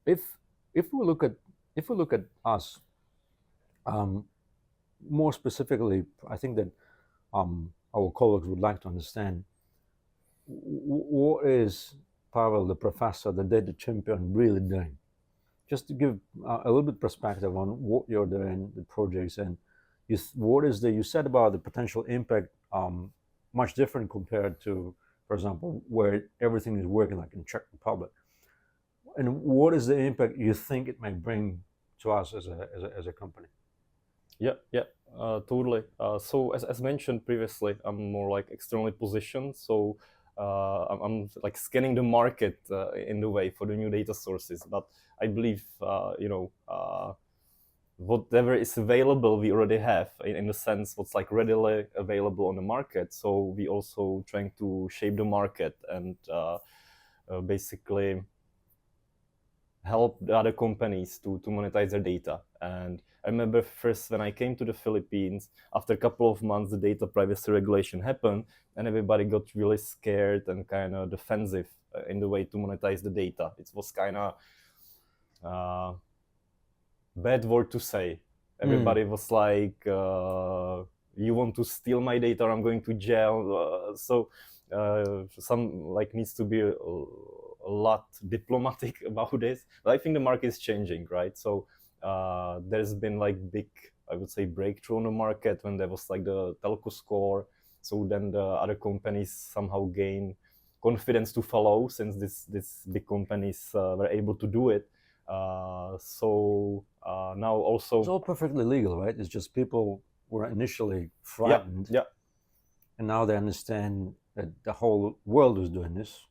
if if we look at us, um, more specifically, I think that our colleagues would like to understand what is Pavel, the professor, the data champion, really doing? Just to give a little bit perspective on what you're doing, the projects, and what is the you said about the potential impact, much different compared to, for example, where everything is working like in Czech Republic. And what is the impact you think it may bring to us as a company? Yeah, totally. So as mentioned previously, I'm more like externally positioned. So I'm like scanning the market in the way for the new data sources. But I believe whatever is available, we already have in the sense what's like readily available on the market. So we also trying to shape the market and basically help the other companies to monetize their data. And I remember first when I came to the Philippines, after a couple of months, the data privacy regulation happened, and everybody got really scared and kind of defensive in the way to monetize the data. It was kind of bad word to say. Everybody was like, "You want to steal my data? I'm going to jail." So some like needs to be a lot diplomatic about this. But I think the market is changing, right? So there's been like big, I would say, breakthrough on the market when there was like the telco score. So then the other companies somehow gain confidence to follow, since this big companies were able to do it. Now also It's all perfectly legal, right? It's just people were initially yeah frightened, yeah and now they understand that the whole world is doing this,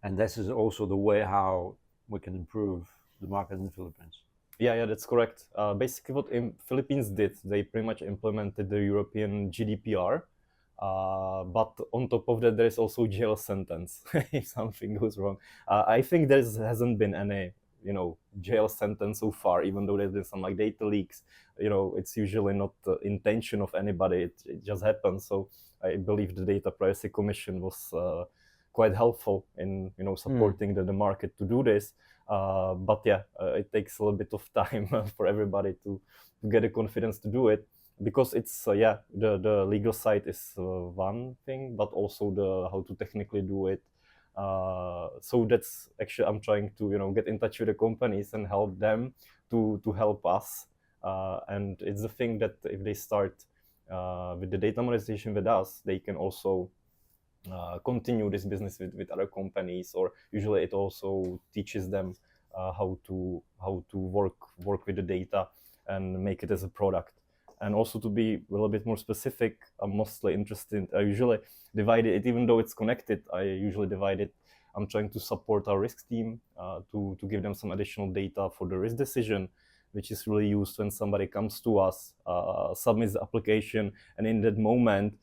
and this is also the way how we can improve the market in the Philippines. yeah, that's correct. Basically what Philippines did, they pretty much implemented the European GDPR, but on top of that there is also jail sentence if something goes wrong. I think there hasn't been any jail sentence so far, even though there's been some like data leaks. It's usually not the intention of anybody, it just happens. So I believe the Data Privacy Commission was quite helpful in supporting the market to do this. But yeah, it takes a little bit of time for everybody to get the confidence to do it, because it's the legal side is one thing, but also the how to technically do it. So that's actually I'm trying to get in touch with the companies and help them to help us. And it's the thing that if they start with the data monetization with us, they can also continue this business with other companies, or usually it also teaches them how to work with the data and make it as a product. And also, to be a little bit more specific, I'm mostly interested, I usually divide it, even though it's connected, I usually divide it. I'm trying to support our risk team to give them some additional data for the risk decision, which is really used when somebody comes to us, submits the application, and in that moment,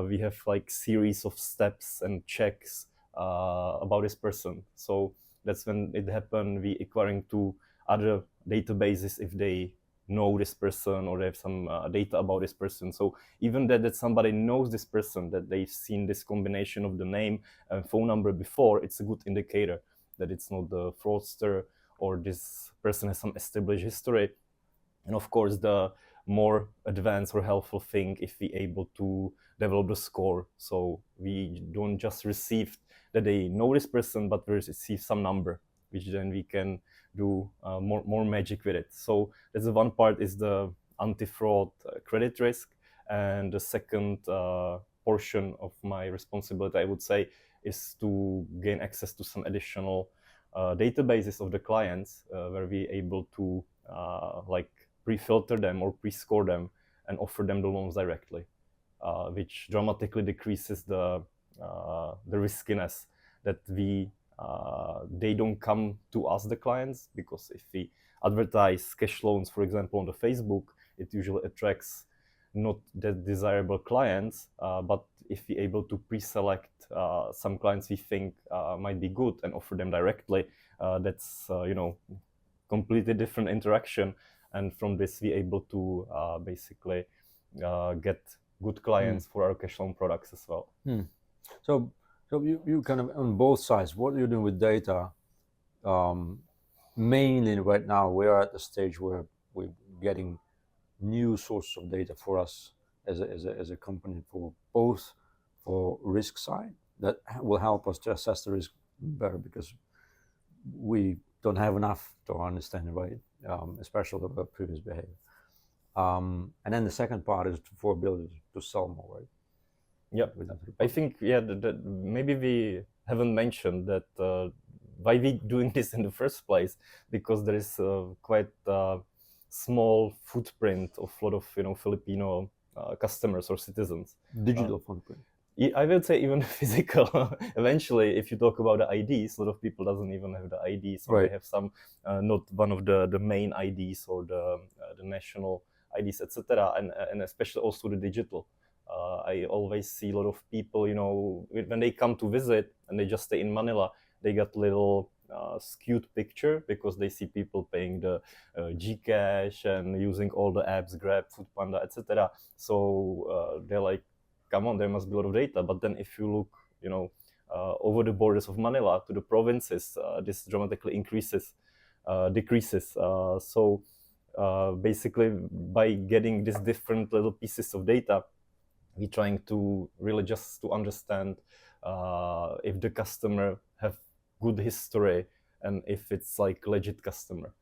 we have like series of steps and checks about this person. So that's when it happened. We acquiring to other databases if they know this person or they have some data about this person. So even that somebody knows this person, that they've seen this combination of the name and phone number before, it's a good indicator that it's not the fraudster, or this person has some established history. And of course, the more advanced or helpful thing if we able to develop the score, so we don't just receive that they know this person, but we receive some number, which then we can do more magic with it. So that's the one part, is the anti-fraud credit risk. And the second portion of my responsibility, I would say, is to gain access to some additional databases of the clients, where we able to like pre-filter them or pre-score them and offer them the loans directly, which dramatically decreases the riskiness that they don't come to us, the clients, because if we advertise cash loans, for example, on the Facebook, it usually attracts not that desirable clients. But if we able to pre-select some clients we think might be good and offer them directly, that's completely different interaction. And from this, we able to basically get good clients for our cash loan products as well. So you kind of on both sides, what you're doing with data, mainly right now we're at the stage where we're getting new sources of data for us as a company, for both for risk side that will help us to assess the risk better, because we don't have enough to understand it, right? Especially about previous behavior. And then the second part is for ability to sell more, right? Yeah, I think maybe we haven't mentioned that why we doing this in the first place, because there is quite a small footprint of a lot of Filipino customers or citizens. Digital footprint. I would say even physical. Eventually, if you talk about the IDs, a lot of people doesn't even have the IDs, or Right. they have some not one of the main IDs or the national IDs, etc. And especially also the digital. I always see a lot of people, when they come to visit and they just stay in Manila, they get little skewed picture because they see people paying the Gcash and using all the apps, Grab, Foodpanda, etc. So they're like, come on, there must be a lot of data. But then if you look, over the borders of Manila to the provinces, this dramatically decreases. So basically, by getting these different little pieces of data, we're trying to really just to understand if the customer have good history and if it's like legit customer.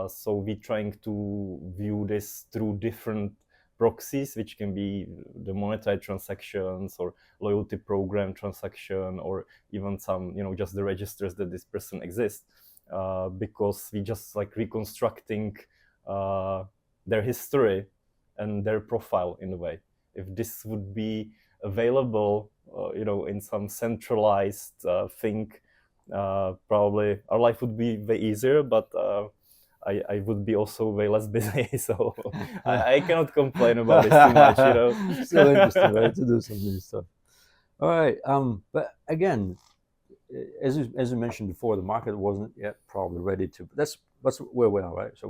So we're trying to view this through different proxies, which can be the monetized transactions or loyalty program transaction, or even some, just the registers that this person exists, because we just like reconstructing their history and their profile in a way. If this would be available, in some centralized thing, probably our life would be way easier, but I would be also way less busy, so I cannot complain about this too much, Still interesting, right? To do some new stuff. All right. But again, as you mentioned before, the market wasn't yet probably ready to. That's where we are, right? So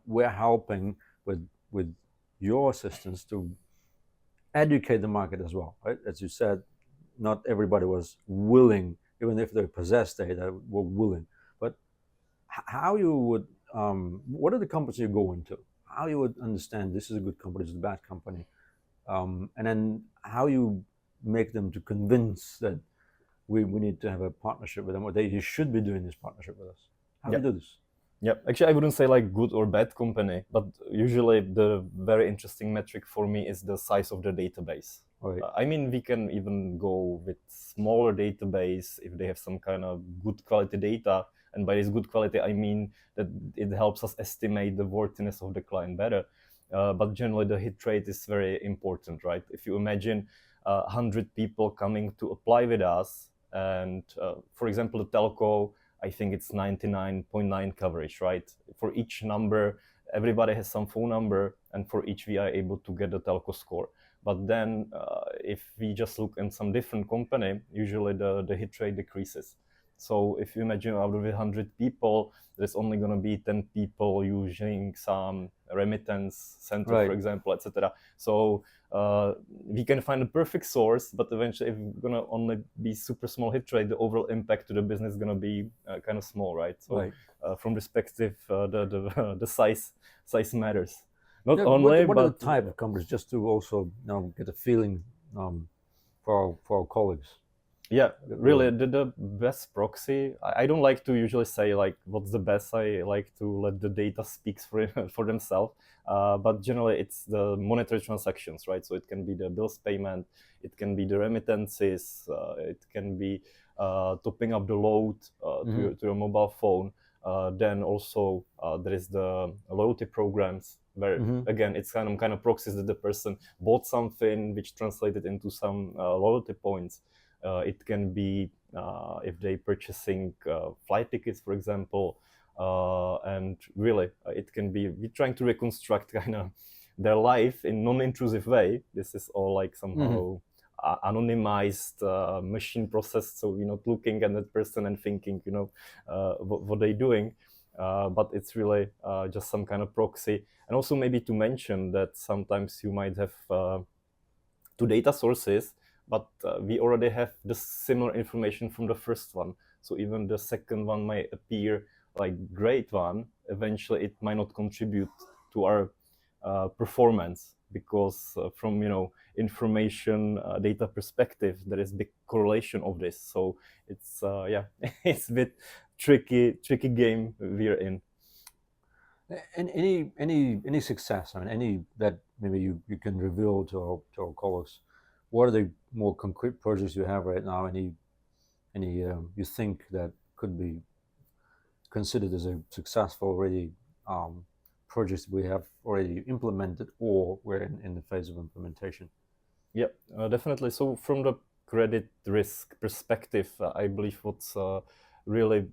we're helping with your assistance to educate the market as well, right? As you said, not everybody was willing, even if they possessed data, were willing. But how you would, what are the companies you go into? How you would understand this is a good company, this is a bad company, and then how you make them to convince that we need to have a partnership with them, or they should be doing this partnership with us. How do you do this? Yeah, actually, I wouldn't say like good or bad company, but usually the very interesting metric for me is the size of the database. Right. I mean, we can even go with smaller database if they have some kind of good quality data. And by this good quality, I mean that it helps us estimate the worthiness of the client better. But generally, the hit rate is very important, right? If you imagine 100 people coming to apply with us, and for example, the telco, I think it's 99.9 coverage, right? For each number, everybody has some phone number, and for each we are able to get the telco score. But then if we just look in some different company, usually the hit rate decreases. So if you imagine out of 100 people, there's only going to be 10 people using some remittance center, Right. for example, etc. So we can find a perfect source, but eventually if we're going to only be super small hit rate, the overall impact to the business is going to be kind of small, right? So Right. From perspective, the size matters. Not Yeah, only, what but are the type of companies, just to also get a feeling for our colleagues? Yeah, really, the best proxy. I don't like to usually say like what's the best. I like to let the data speaks for for themselves. But generally, it's the monetary transactions, right? So it can be the bills payment, it can be the remittances, it can be topping up the load to your mobile phone. Then also there is the loyalty programs where again it's kind of proxies that the person bought something which translated into some loyalty points. It can be if they purchasing flight tickets, for example, and really it can be we're trying to reconstruct kind of their life in non-intrusive way. This is all like somehow anonymized machine process, so you're not looking at that person and thinking what they're doing, but it's really just some kind of proxy. And also maybe to mention that sometimes you might have two data sources, but we already have the similar information from the first one. So even the second one might appear like great one, eventually it might not contribute to our performance, because from information data perspective, there is big correlation of this. So it's yeah, it's a bit tricky game we're in. And any success, I mean, any that maybe you can reveal to our colleagues, what are the more concrete projects you have right now? Any you think that could be considered as a successful already projects we have already implemented or we're in the phase of implementation? Yeah, definitely. So from the credit risk perspective, I believe what's really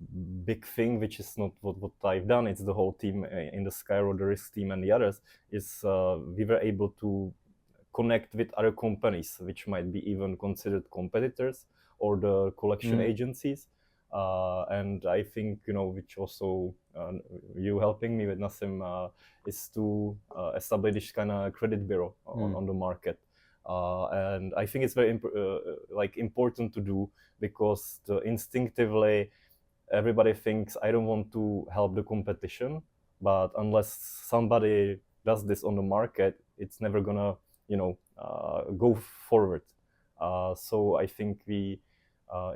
big thing, which is not what I've done, it's the whole team in the Skyro, the risk team and the others, is we were able to connect with other companies which might be even considered competitors or the collection agencies. And I think, which also you helping me with, Nasim, is to establish this kind of credit bureau on the market. And I think it's very important to do, because instinctively everybody thinks, I don't want to help the competition, but unless somebody does this on the market, it's never gonna go forward. So I think we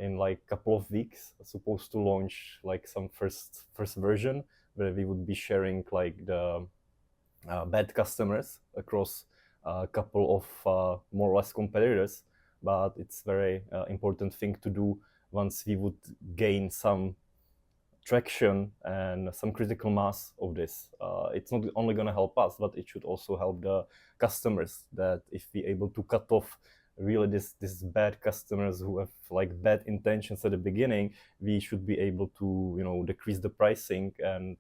in like couple of weeks are supposed to launch like some first version, where we would be sharing like the bad customers across a couple of more or less competitors. But it's very important thing to do once we would gain some traction and some critical mass of this. It's not only going to help us, but it should also help the customers, that if we able to cut off really this bad customers who have like bad intentions at the beginning, we should be able to decrease the pricing, and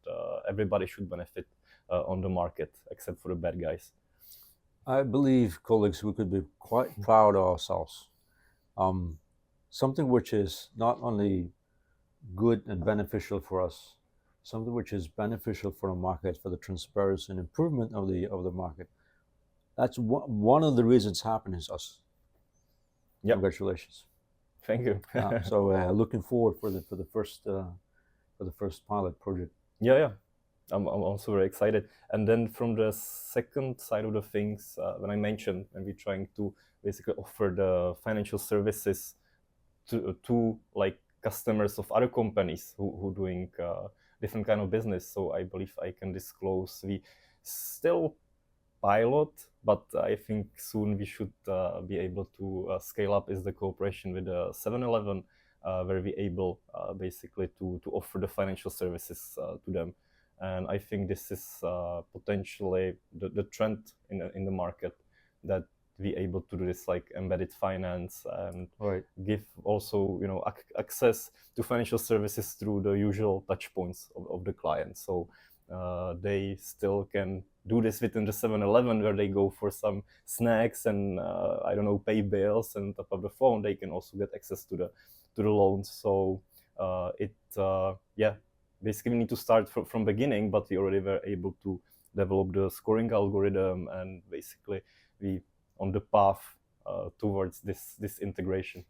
everybody should benefit on the market except for the bad guys. I believe, colleagues, we could be quite proud of ourselves. Something which is not only good and beneficial for us, something which is beneficial for the market, for the transparency and improvement of the market. That's one of the reasons happening is us. Yep. Congratulations. Thank you. So looking forward for the first pilot project. Yeah. I'm also very excited. And then from the second side of the things, when I mentioned, when we're trying to basically offer the financial services to like customers of other companies who doing different kind of business. So I believe I can disclose we still pilot, but I think soon we should be able to scale up, is the cooperation with 7-Eleven, where we able basically to offer the financial services to them. And I think this is potentially the trend in the market, that we able to do this like embedded finance and give also access to financial services through the usual touch points of the client. So they still can do this within the 7-Eleven, where they go for some snacks and I don't know, pay bills, and top of the phone they can also get access to the loans. So basically we need to start from beginning, but we already were able to develop the scoring algorithm, and basically we on the path towards this integration.